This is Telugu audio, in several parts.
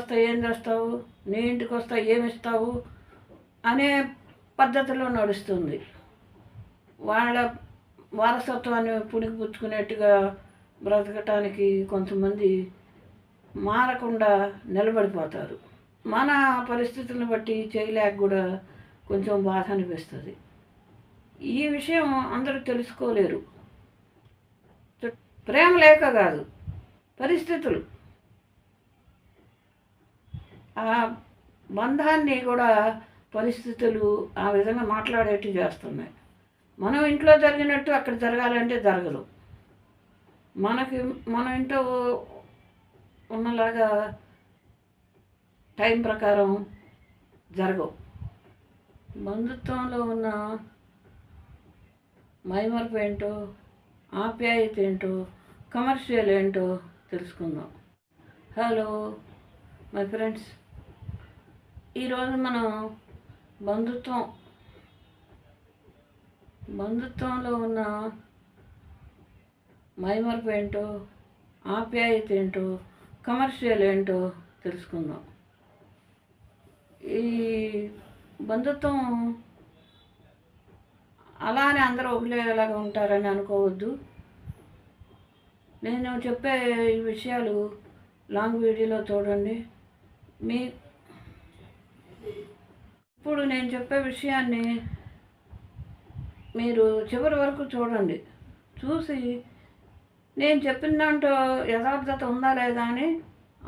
వస్తే ఏం చేస్తావు, నీ ఇంటికి వస్తే ఏమి ఇస్తావు అనే పద్ధతిలో నడుస్తుంది. వాళ్ళ వారసత్వాన్ని పుణికిపుచ్చుకునేట్టుగా బ్రతకటానికి కొంతమంది మారకుండా నిలబడిపోతారు. మన పరిస్థితులను బట్టి చేయలేక కూడా కొంచెం బాధ అనిపిస్తుంది. ఈ విషయం అందరూ తెలుసుకోలేరు. ప్రేమ లేక కాదు, పరిస్థితులు ఆ బంధాన్ని కూడా పరిస్థితులు ఆ విధంగా మాట్లాడేట్టు చేస్తున్నాయి. మనం ఇంట్లో జరిగినట్టు అక్కడ జరగాలంటే జరగదు. మన ఇంట్లో ఉన్నలాగా టైం ప్రకారం జరగవు. బంధుత్వంలో ఉన్న మైమర్పు ఏంటో, ఆప్యాయత ఏంటో, కమర్షియల్ ఏంటో తెలుసుకుందాం. హలో మై ఫ్రెండ్స్, ఈరోజు మనం బంధుత్వంలో ఉన్న మైమర్పు ఏంటో, ఆప్యాయత ఏంటో, కమర్షియల్ ఏంటో తెలుసుకుందాం. ఈ బంధుత్వం అలానే అందరూ ఒకలేలాగా ఉంటారని అనుకోవద్దు. నేను చెప్పే ఈ విషయాలు లాంగ్ వీడియోలో చూడండి. ఇప్పుడు నేను చెప్పే విషయాన్ని మీరు చివరి వరకు చూడండి. చూసి నేను చెప్పిన దాంట్లో యథార్థత ఉందా లేదా అని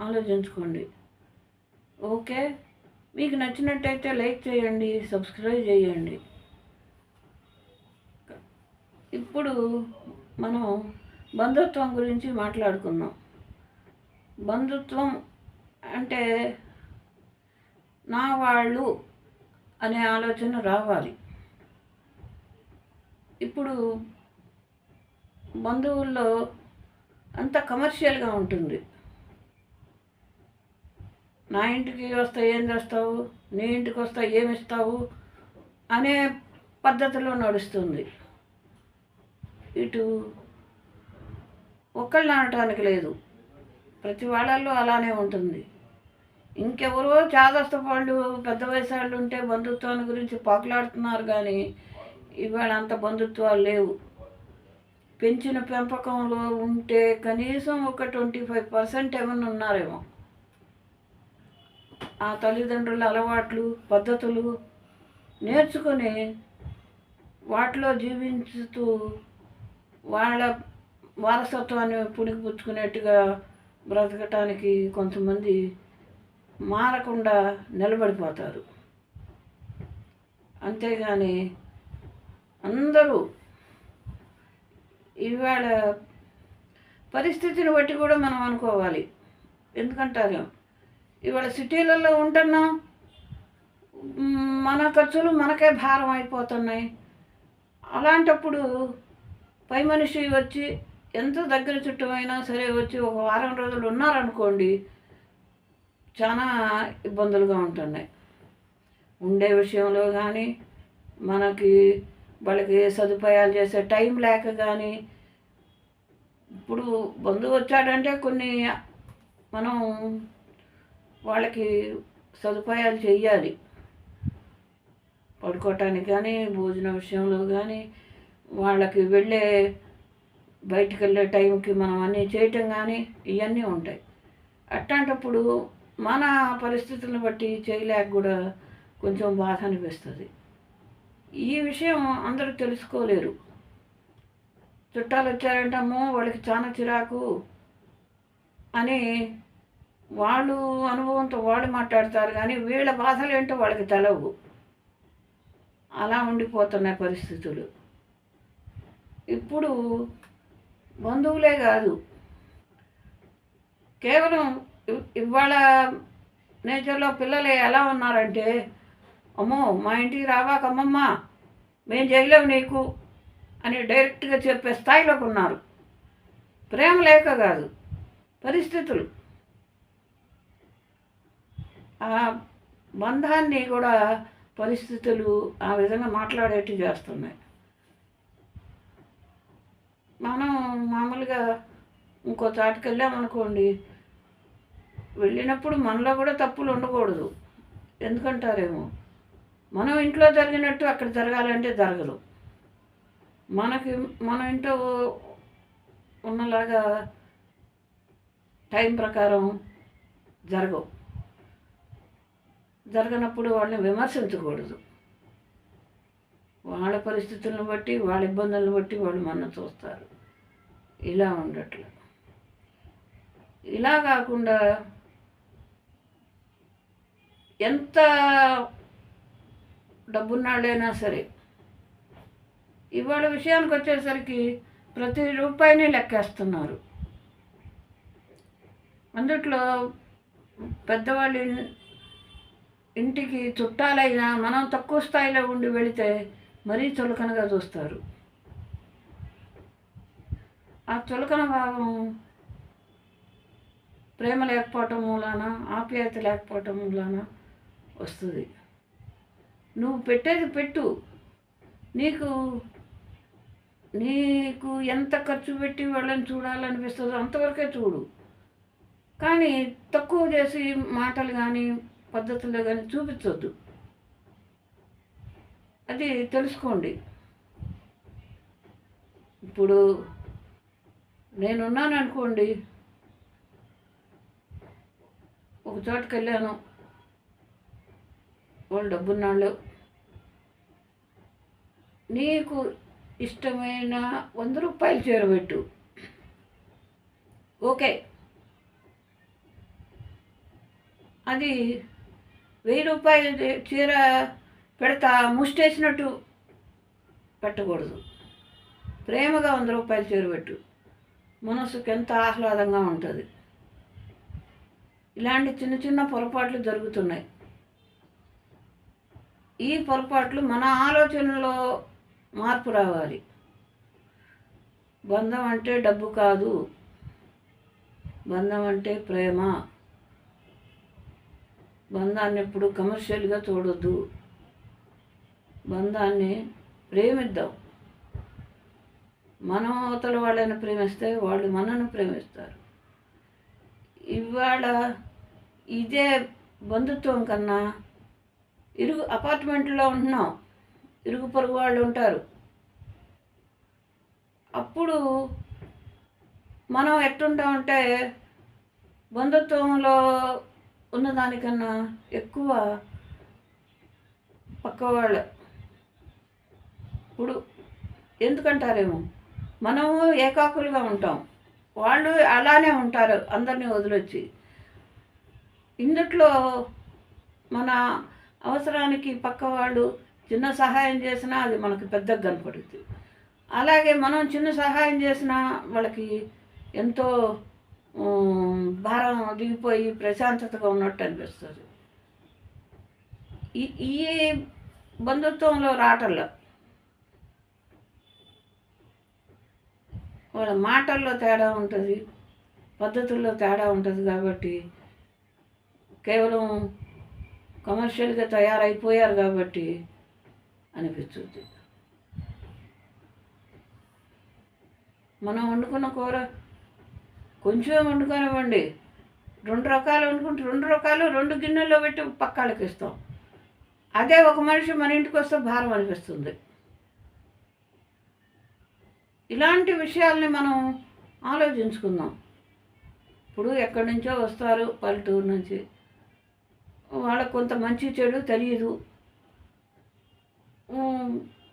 ఆలోచించుకోండి. ఓకే, మీకు నచ్చినట్టయితే లైక్ చేయండి, సబ్స్క్రైబ్ చేయండి. ఇప్పుడు మనం బంధుత్వం గురించి మాట్లాడుకుందాం. బంధుత్వం అంటే నా వాళ్ళు అనే ఆలోచన రావాలి. ఇప్పుడు బంధువుల్లో అంత కమర్షియల్గా ఉంటుంది. నా ఇంటికి వస్తే ఏం చేస్తావు, నీ ఇంటికి వస్తే ఏమి ఇస్తావు అనే పద్ధతిలో నడుస్తుంది. ఇటు ఒక్కళ్ళు అనటానికి లేదు, ప్రతి వాళ్ళల్లో అలానే ఉంటుంది. ఇంకెవరో చాదస్త వాళ్ళు, పెద్ద వయసు వాళ్ళు ఉంటే బంధుత్వాన్ని గురించి పాకులాడుతున్నారు, కానీ ఇవాళ అంత బంధుత్వాలు లేవు. పెంచిన పెంపకంలో ఉంటే కనీసం ఒక 25% ఏమన్నా ఉన్నారేమో. ఆ తల్లిదండ్రుల అలవాట్లు, పద్ధతులు నేర్చుకొని వాటిలో జీవించుతూ వాళ్ళ వారసత్వాన్ని పుణికిపుచ్చుకునేట్టుగా బ్రతకటానికి కొంతమంది మారకుండా నిలబడిపోతారు. అంతేగాని అందరూ ఇవాళ పరిస్థితిని బట్టి కూడా మనం అనుకోవాలి. ఎందుకంటారు, ఇవాళ సిటీలలో ఉంటున్నాం, మన ఖర్చులు మనకే భారం అయిపోతున్నాయి. అలాంటప్పుడు పై మనిషి వచ్చి ఎంత దగ్గర చుట్టూ అయినా సరే వచ్చి ఒక వారం రోజులు ఉన్నారనుకోండి, చాలా ఇబ్బందులుగా ఉంటున్నాయి. ఉండే విషయంలో కానీ, వాళ్ళకి సదుపాయాలు చేసే టైం లేక కానీ. ఇప్పుడు బంధువు వచ్చాడంటే కొన్ని మనం వాళ్ళకి సదుపాయాలు చెయ్యాలి. పడుకోవటానికి కానీ, భోజన విషయంలో కానీ, వాళ్ళకి బయటికి వెళ్ళే టైంకి మనం అన్నీ చేయటం కానీ ఇవన్నీ ఉంటాయి. అట్లాంటప్పుడు మన పరిస్థితులను బట్టి చేయలేక కూడా కొంచెం బాధ అనిపిస్తుంది. ఈ విషయం అందరూ తెలుసుకోలేరు. చుట్టాలు వచ్చారంటే అమ్మో వాళ్ళకి చాలా చిరాకు అని వాళ్ళు అనుభవంతో వాళ్ళు మాట్లాడతారు, కానీ వీళ్ళ బాధలు ఏంటో వాళ్ళకి తెలవు. అలా ఉండిపోతున్నాయి పరిస్థితులు. ఇప్పుడు బంధువులే కాదు, కేవలం ఇవాళ నేచర్లో పిల్లలు ఎలా ఉన్నారంటే, అమ్మో మా ఇంటికి రావాకమ్మమ్మ, మేము చేయలేము నీకు అని డైరెక్ట్గా చెప్పే స్థాయిలోకి ఉన్నారు. ప్రేమ లేక కాదు, పరిస్థితులు ఆ బంధాన్ని కూడా పరిస్థితులు ఆ విధంగా మాట్లాడేట్టు చేస్తున్నాయి. మనం మామూలుగా ఇంకో చాటుకు వెళ్ళామనుకోండి, వెళ్ళినప్పుడు మనలో కూడా తప్పులు ఉండకూడదు. ఎందుకంటారేమో, మనం ఇంట్లో జరిగినట్టు అక్కడ జరగాలంటే జరగదు. మనకి మన ఇంట్లో ఉన్నలాగా టైం ప్రకారం జరగవు. జరగనప్పుడు వాళ్ళని విమర్శించకూడదు. వాళ్ళ పరిస్థితులను బట్టి, వాళ్ళ ఇబ్బందులను బట్టి వాళ్ళు మనం చూస్తారు. ఇలా ఉండట్లు. ఇలా కాకుండా ఎంత డబ్బున్నాళ్ళైనా సరే, ఇవాళ విషయానికి వచ్చేసరికి ప్రతి రూపాయిని లెక్కేస్తున్నారు. అందుట్లో పెద్దవాళ్ళు ఇంటికి చుట్టాలైనా మనం తక్కువ స్థాయిలో ఉండి వెళితే మరీ చులకనగా చూస్తారు. ఆ చులకన భావం ప్రేమ లేకపోవటం మూలాన, ఆప్యాయత లేకపోవటం మూలాన వస్తుంది. నువ్వు పెట్టేది పెట్టు, నీకు నీకు ఎంత ఖర్చు పెట్టి వాళ్ళని చూడాలనిపిస్తుందో అంతవరకే చూడు. కానీ తక్కువ చేసి మాటలు కానీ పద్ధతుల్లో కానీ చూపించొద్దు. అది తెలుసుకోండి. ఇప్పుడు నేనున్నాను అనుకోండి, ఒక చోటుకి వెళ్ళాను, వాళ్ళు డబ్బున్నాళ్ళు, నీకు ఇష్టమైన 100 రూపాయలు చేరబెట్టు, ఓకే. అది 1000 రూపాయలు చీర పెడతా ముష్టేసినట్టు పెట్టకూడదు. ప్రేమగా 100 రూపాయలు చేరబెట్టు, మనసుకు ఎంత ఆహ్లాదంగా ఉంటుంది. ఇలాంటి చిన్న చిన్న పొరపాట్లు జరుగుతున్నాయి. ఈ పొరపాట్లు మన ఆలోచనలో మార్పు రావాలి. బంధం అంటే డబ్బు కాదు, బంధం అంటే ప్రేమ. బంధాన్ని ఎప్పుడు కమర్షియల్గా చూడొద్దు. బంధాన్ని ప్రేమిద్దాం. మనం అవతల వాళ్ళని ప్రేమిస్తే వాళ్ళు మనను ప్రేమిస్తారు. ఇవాళ ఇదే బంధుత్వం కన్నా అపార్ట్మెంట్లో ఉంటున్నాం, ఇరుగు పొరుగు వాళ్ళు ఉంటారు. అప్పుడు మనం ఎట్టుంటామంటే బంధుత్వంలో ఉన్నదానికన్నా ఎక్కువ పక్కవాళ్ళ. ఇప్పుడు ఎందుకంటారేమో, మనము ఏకాకులుగా ఉంటాం, వాళ్ళు అలానే ఉంటారు అందరినీ వదిలొచ్చి. ఇందుట్లో మన అవసరానికి పక్క వాళ్ళు చిన్న సహాయం చేసినా అది మనకు పెద్దగా కనపడుతుంది. అలాగే మనం చిన్న సహాయం చేసినా వాళ్ళకి ఎంతో భారం దిగిపోయి ప్రశాంతతగా ఉన్నట్టు అనిపిస్తుంది. ఈ బంధుత్వంలో రాటల్లో వాళ్ళ మాటల్లో తేడా ఉంటుంది, పద్ధతుల్లో తేడా ఉంటుంది. కాబట్టి కేవలం కమర్షియల్గా తయారైపోయారు కాబట్టి అనిపిస్తుంది. మనం వండుకున్న కూర కొంచెం వండుకొనివ్వండి, 2 రకాలు వండుకుంటే 2 రకాలు 2 గిన్నెల్లో పెట్టి పక్కాళ్ళకి ఇస్తాం. అదే ఒక మనిషి మన ఇంటికి వస్తే భారం అనిపిస్తుంది. ఇలాంటి విషయాల్ని మనం ఆలోచించుకుందాం. ఇప్పుడు ఎక్కడి నుంచో వస్తారు పల్లెటూరు నుంచి, వాళ్ళకు కొంత మంచి చెడు తెలియదు.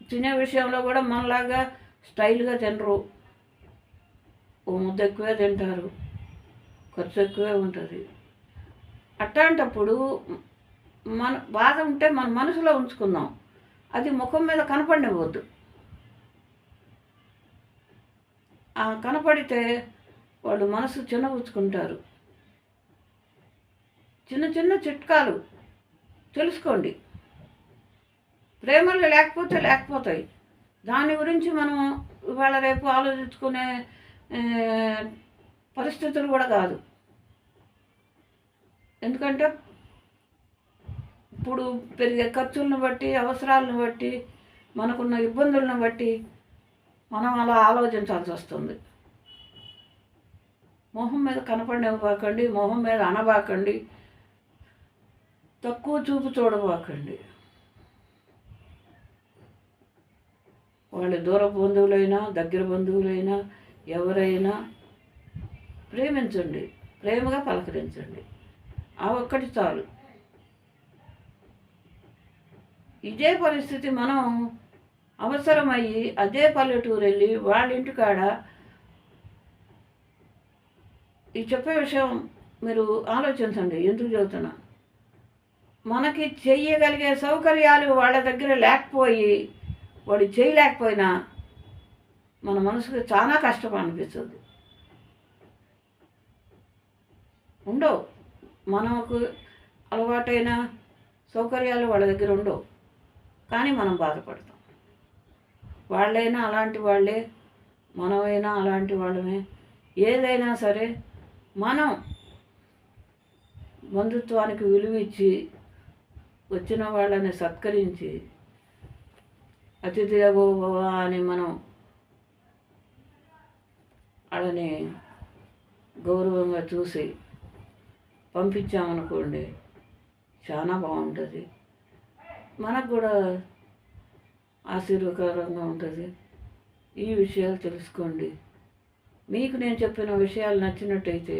తినే విషయంలో కూడా మనలాగా స్టైల్గా తినరు, ఓ ముద్ద ఎక్కువే తింటారు, ఖర్చు ఎక్కువే ఉంటుంది. అట్లాంటప్పుడు మన బాధ ఉంటే మన మనసులో ఉంచుకుందాం, అది ముఖం మీద కనపడనివ్వద్దు. కనపడితే వాళ్ళు మనసు చిన్నబుచ్చుకుంటారు. చిన్న చిన్న చిట్కాలు తెలుసుకోండి. ప్రేమలు లేకపోతాయి. దాని గురించి మనం ఇవాళ రేపు ఆలోచించుకునే పరిస్థితులు కూడా కాదు. ఎందుకంటే ఇప్పుడు పెరిగే ఖర్చులను బట్టి, అవసరాలను బట్టి, మనకున్న ఇబ్బందులను బట్టి మనం అలా ఆలోచించాల్సి వస్తుంది. మొహం మీద కనపడనివ్వకండి, మొహం మీద అనబాకండి, తక్కువ చూపు చూడబాకండి. వాళ్ళు దూర బంధువులైనా దగ్గర బంధువులైనా ఎవరైనా ప్రేమించండి, ప్రేమగా పలకరించండి. ఆ ఒక్కటి చాలు. ఇదే పరిస్థితి మనం అవసరమయ్యి అదే పల్లెటూరు వెళ్ళి వాళ్ళ ఇంటికాడ ఈ చెప్పే విషయం మీరు ఆలోచించండి. ఎందుకు చెబుతున్నా, మనకి చెయ్యగలిగే సౌకర్యాలు వాళ్ళ దగ్గర లేకపోయి వాడు చేయలేకపోయినా మన మనసుకు చాలా కష్టం అనిపిస్తుంది. ఉండవు, మనకు అలవాటైన సౌకర్యాలు వాళ్ళ దగ్గర ఉండవు, కానీ మనం బాధపడతాం. వాళ్ళైనా అలాంటి వాళ్ళే, మనమైనా అలాంటి వాళ్ళమే. ఏదైనా సరే మనం బంధుత్వానికి విలువ ఇచ్చి వచ్చిన వాళ్ళని సత్కరించి అతిథి దేవో భవ అని మనం వాళ్ళని గౌరవంగా చూసి పంపించామనుకోండి, చాలా బాగుంటుంది. మనకు కూడా ఆశీర్వకరంగా ఉంటుంది. ఈ విషయాలు తెలుసుకోండి. మీకు నేను చెప్పిన విషయాలు నచ్చినట్టయితే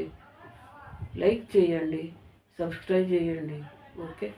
లైక్ చేయండి, సబ్స్క్రైబ్ చేయండి. ఓకే.